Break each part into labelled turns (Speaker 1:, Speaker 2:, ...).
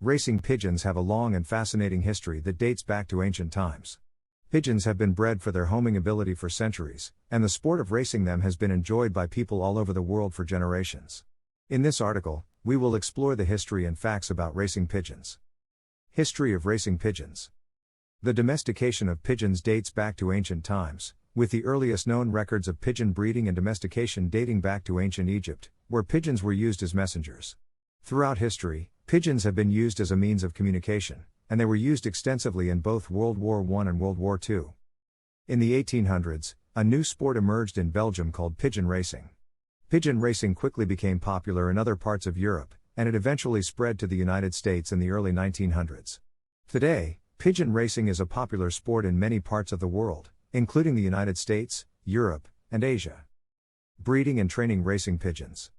Speaker 1: Racing pigeons have a long and fascinating history that dates back to ancient times. Pigeons have been bred for their homing ability for centuries, and the sport of racing them has been enjoyed by people all over the world for generations. In this article, we will explore the history and facts about racing pigeons. History of racing pigeons. The domestication of pigeons dates back to ancient times, with the earliest known records of pigeon breeding and domestication dating back to ancient Egypt, where pigeons were used as messengers. Throughout history, pigeons have been used as a means of communication, and they were used extensively in both World War I and World War II. In the 1800s, a new sport emerged in Belgium called pigeon racing. Pigeon racing quickly became popular in other parts of Europe, and it eventually spread to the United States in the early 1900s. Today, pigeon racing is a popular sport in many parts of the world, including the United States, Europe, and Asia. Breeding and training racing pigeons.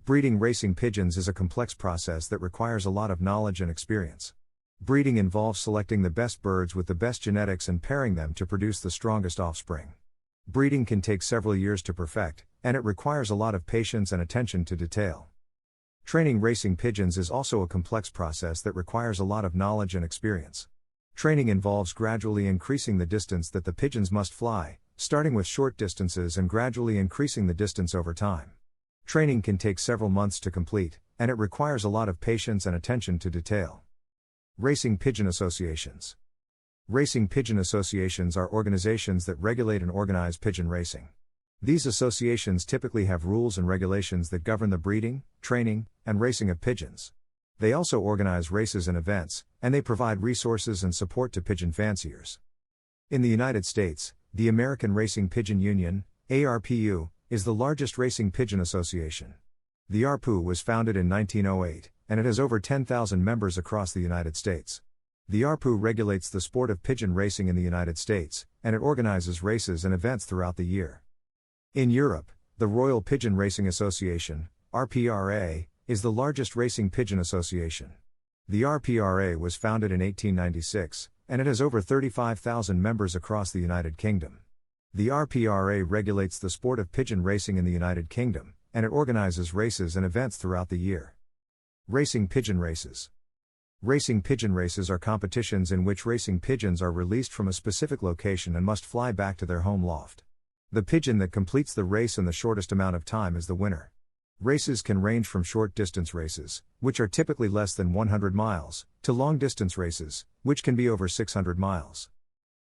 Speaker 1: Breeding racing pigeons is a complex process that requires a lot of knowledge and experience. Breeding involves selecting the best birds with the best genetics and pairing them to produce the strongest offspring. Breeding can take several years to perfect, and it requires a lot of patience and attention to detail. Training racing pigeons is also a complex process that requires a lot of knowledge and experience. Training involves gradually increasing the distance that the pigeons must fly, starting with short distances and gradually increasing the distance over time. Training can take several months to complete, and it requires a lot of patience and attention to detail. Racing pigeon associations. Racing pigeon associations are organizations that regulate and organize pigeon racing. These associations typically have rules and regulations that govern the breeding, training, and racing of pigeons. They also organize races and events, and they provide resources and support to pigeon fanciers. In the United States, the American Racing Pigeon Union, ARPU, is the largest racing pigeon association. The ARPU was founded in 1908, and it has over 10,000 members across the United States. The ARPU regulates the sport of pigeon racing in the United States, and it organizes races and events throughout the year. In Europe, the Royal Pigeon Racing Association, RPRA, is the largest racing pigeon association. The RPRA was founded in 1896, and it has over 35,000 members across the United Kingdom. The RPRA regulates the sport of pigeon racing in the United Kingdom, and it organizes races and events throughout the year. Racing pigeon races. Racing pigeon races are competitions in which racing pigeons are released from a specific location and must fly back to their home loft. The pigeon that completes the race in the shortest amount of time is the winner. Races can range from short-distance races, which are typically less than 100 miles, to long-distance races, which can be over 600 miles.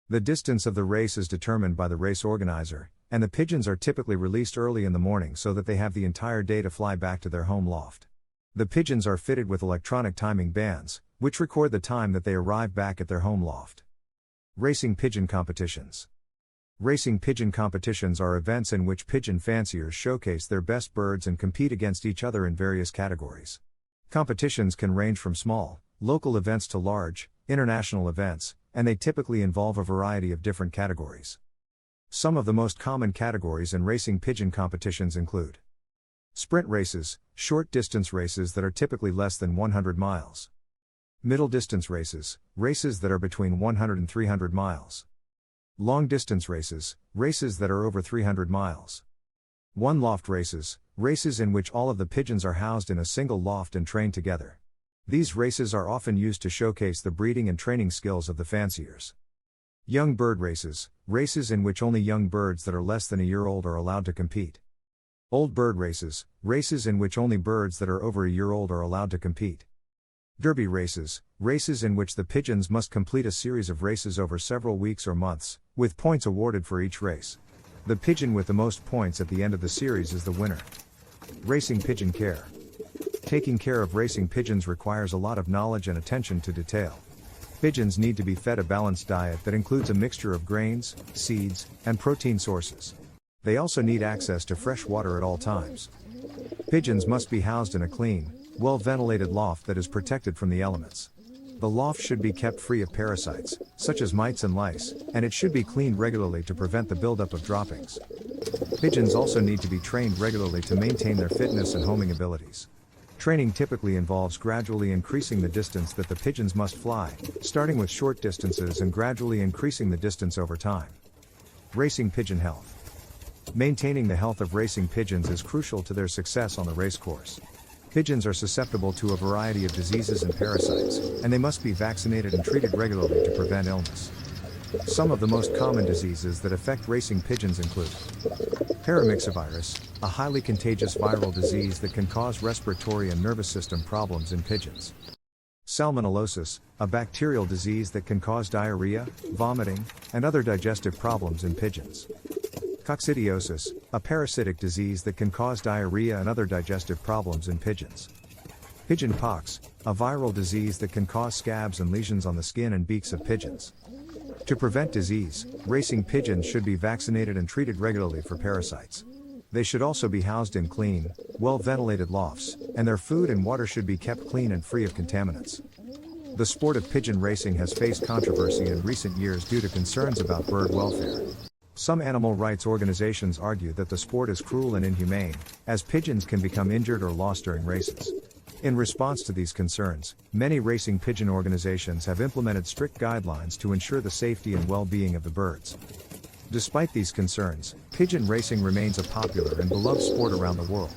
Speaker 1: The distance of the race is determined by the race organizer, and the pigeons are typically released early in the morning so that they have the entire day to fly back to their home loft. The pigeons are fitted with electronic timing bands, which record the time that they arrive back at their home loft. Racing pigeon competitions. Racing pigeon competitions are events in which pigeon fanciers showcase their best birds and compete against each other in various categories. Competitions can range from small, local events to large, international events, and they typically involve a variety of different categories. Some of the most common categories in racing pigeon competitions include sprint races, short-distance races that are typically less than 100 miles. Middle-distance races, races that are between 100 and 300 miles. Long-distance races, races that are over 300 miles. One-loft races, races in which all of the pigeons are housed in a single loft and trained together. These races are often used to showcase the breeding and training skills of the fanciers. Young bird races, races in which only young birds that are less than a year old are allowed to compete. Old bird races, races in which only birds that are over a year old are allowed to compete. Derby races, races in which the pigeons must complete a series of races over several weeks or months, with points awarded for each race. The pigeon with the most points at the end of the series is the winner. Racing pigeon care. Taking care of racing pigeons requires a lot of knowledge and attention to detail. Pigeons need to be fed a balanced diet that includes a mixture of grains, seeds, and protein sources. They also need access to fresh water at all times. Pigeons must be housed in a clean, well-ventilated loft that is protected from the elements. The loft should be kept free of parasites, such as mites and lice, and it should be cleaned regularly to prevent the buildup of droppings. Pigeons also need to be trained regularly to maintain their fitness and homing abilities. Training typically involves gradually increasing the distance that the pigeons must fly, starting with short distances and gradually increasing the distance over time. Racing pigeon health. Maintaining the health of racing pigeons is crucial to their success on the race course. Pigeons are susceptible to a variety of diseases and parasites, and they must be vaccinated and treated regularly to prevent illness. Some of the most common diseases that affect racing pigeons include paramyxovirus, a highly contagious viral disease that can cause respiratory and nervous system problems in pigeons. Salmonellosis, a bacterial disease that can cause diarrhea, vomiting, and other digestive problems in pigeons. Coccidiosis, a parasitic disease that can cause diarrhea and other digestive problems in pigeons. Pigeon pox, a viral disease that can cause scabs and lesions on the skin and beaks of pigeons. To prevent disease, racing pigeons should be vaccinated and treated regularly for parasites. They should also be housed in clean, well-ventilated lofts, and their food and water should be kept clean and free of contaminants. The sport of pigeon racing has faced controversy in recent years due to concerns about bird welfare. Some animal rights organizations argue that the sport is cruel and inhumane, as pigeons can become injured or lost during races. In response to these concerns, many racing pigeon organizations have implemented strict guidelines to ensure the safety and well-being of the birds. Despite these concerns, pigeon racing remains a popular and beloved sport around the world.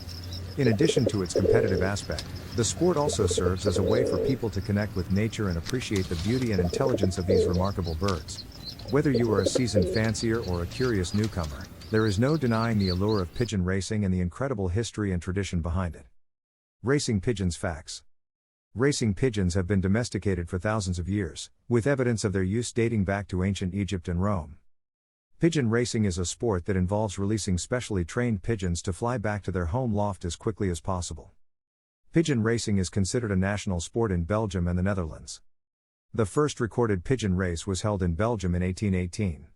Speaker 1: In addition to its competitive aspect, the sport also serves as a way for people to connect with nature and appreciate the beauty and intelligence of these remarkable birds. Whether you are a seasoned fancier or a curious newcomer, there is no denying the allure of pigeon racing and the incredible history and tradition behind it. Racing pigeons facts. Racing pigeons have been domesticated for thousands of years, with evidence of their use dating back to ancient Egypt and Rome. Pigeon racing is a sport that involves releasing specially trained pigeons to fly back to their home loft as quickly as possible. Pigeon racing is considered a national sport in Belgium and the Netherlands. The first recorded pigeon race was held in Belgium in 1818.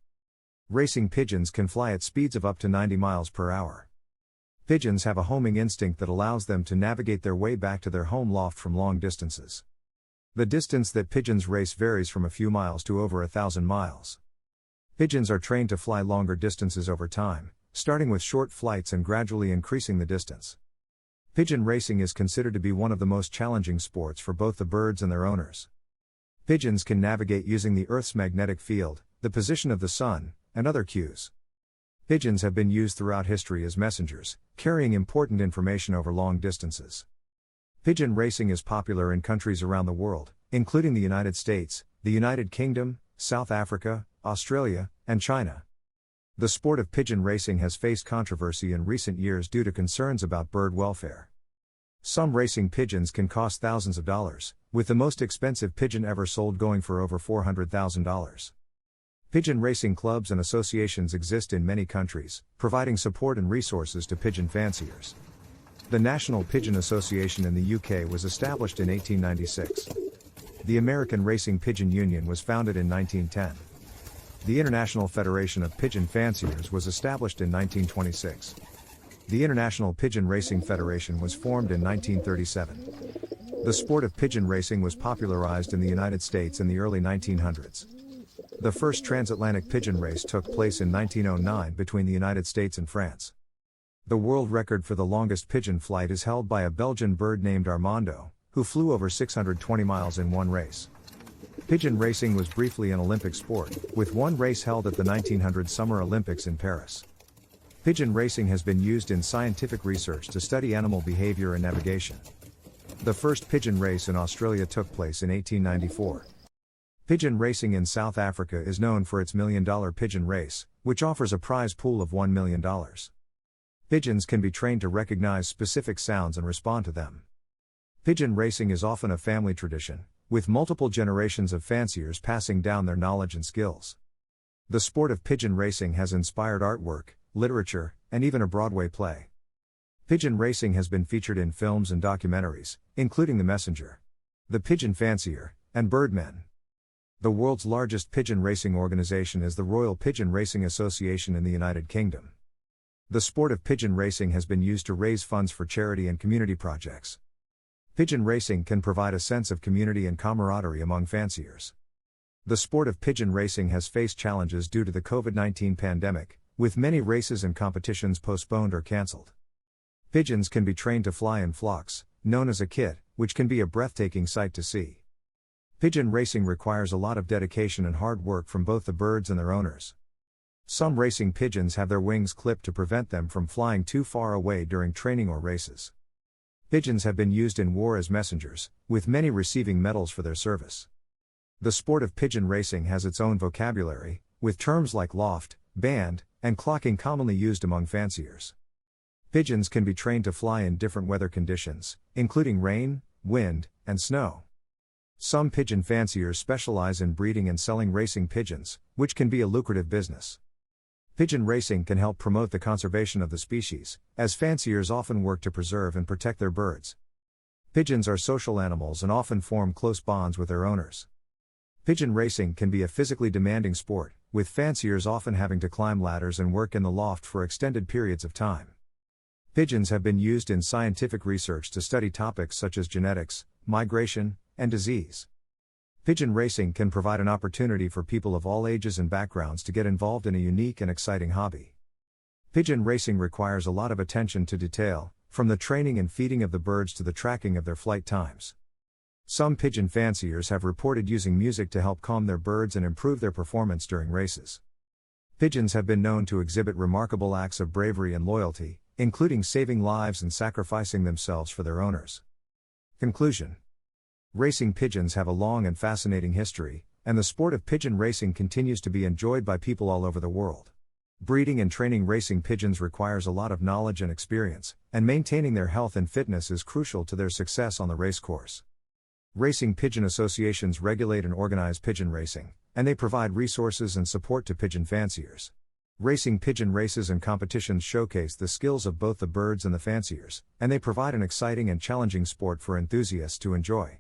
Speaker 1: Racing pigeons can fly at speeds of up to 90 miles per hour. Pigeons have a homing instinct that allows them to navigate their way back to their home loft from long distances. The distance that pigeons race varies from a few miles to over 1,000 miles. Pigeons are trained to fly longer distances over time, starting with short flights and gradually increasing the distance. Pigeon racing is considered to be one of the most challenging sports for both the birds and their owners. Pigeons can navigate using the Earth's magnetic field, the position of the sun, and other cues. Pigeons have been used throughout history as messengers, carrying important information over long distances. Pigeon racing is popular in countries around the world, including the United States, the United Kingdom, South Africa, Australia, and China. The sport of pigeon racing has faced controversy in recent years due to concerns about bird welfare. Some racing pigeons can cost thousands of dollars, with the most expensive pigeon ever sold going for over $400,000. Pigeon racing clubs and associations exist in many countries, providing support and resources to pigeon fanciers. The National Pigeon Association in the UK was established in 1896. The American Racing Pigeon Union was founded in 1910. The International Federation of Pigeon Fanciers was established in 1926. The International Pigeon Racing Federation was formed in 1937. The sport of pigeon racing was popularized in the United States in the early 1900s. The first transatlantic pigeon race took place in 1909 between the United States and France. The world record for the longest pigeon flight is held by a Belgian bird named Armando, who flew over 620 miles in one race. Pigeon racing was briefly an Olympic sport, with one race held at the 1900 Summer Olympics in Paris. Pigeon racing has been used in scientific research to study animal behavior and navigation. The first pigeon race in Australia took place in 1894. Pigeon racing in South Africa is known for its $1 million pigeon race, which offers a prize pool of $1 million. Pigeons can be trained to recognize specific sounds and respond to them. Pigeon racing is often a family tradition, with multiple generations of fanciers passing down their knowledge and skills. The sport of pigeon racing has inspired artwork, literature, and even a Broadway play. Pigeon racing has been featured in films and documentaries, including The Messenger, The Pigeon Fancier, and Birdmen. The world's largest pigeon racing organization is the Royal Pigeon Racing Association in the United Kingdom. The sport of pigeon racing has been used to raise funds for charity and community projects. Pigeon racing can provide a sense of community and camaraderie among fanciers. The sport of pigeon racing has faced challenges due to the COVID-19 pandemic, with many races and competitions postponed or cancelled. Pigeons can be trained to fly in flocks, known as a kit, which can be a breathtaking sight to see. Pigeon racing requires a lot of dedication and hard work from both the birds and their owners. Some racing pigeons have their wings clipped to prevent them from flying too far away during training or races. Pigeons have been used in war as messengers, with many receiving medals for their service. The sport of pigeon racing has its own vocabulary, with terms like loft, band, and clocking commonly used among fanciers. Pigeons can be trained to fly in different weather conditions, including rain, wind, and snow. Some pigeon fanciers specialize in breeding and selling racing pigeons, which can be a lucrative business. Pigeon racing can help promote the conservation of the species, as fanciers often work to preserve and protect their birds. Pigeons are social animals and often form close bonds with their owners. Pigeon racing can be a physically demanding sport, with fanciers often having to climb ladders and work in the loft for extended periods of time. Pigeons have been used in scientific research to study topics such as genetics, migration, and disease. Pigeon racing can provide an opportunity for people of all ages and backgrounds to get involved in a unique and exciting hobby. Pigeon racing requires a lot of attention to detail, from the training and feeding of the birds to the tracking of their flight times. Some pigeon fanciers have reported using music to help calm their birds and improve their performance during races. Pigeons have been known to exhibit remarkable acts of bravery and loyalty, including saving lives and sacrificing themselves for their owners. Conclusion: racing pigeons have a long and fascinating history, and the sport of pigeon racing continues to be enjoyed by people all over the world. Breeding and training racing pigeons requires a lot of knowledge and experience, and maintaining their health and fitness is crucial to their success on the racecourse. Racing pigeon associations regulate and organize pigeon racing, and they provide resources and support to pigeon fanciers. Racing pigeon races and competitions showcase the skills of both the birds and the fanciers, and they provide an exciting and challenging sport for enthusiasts to enjoy.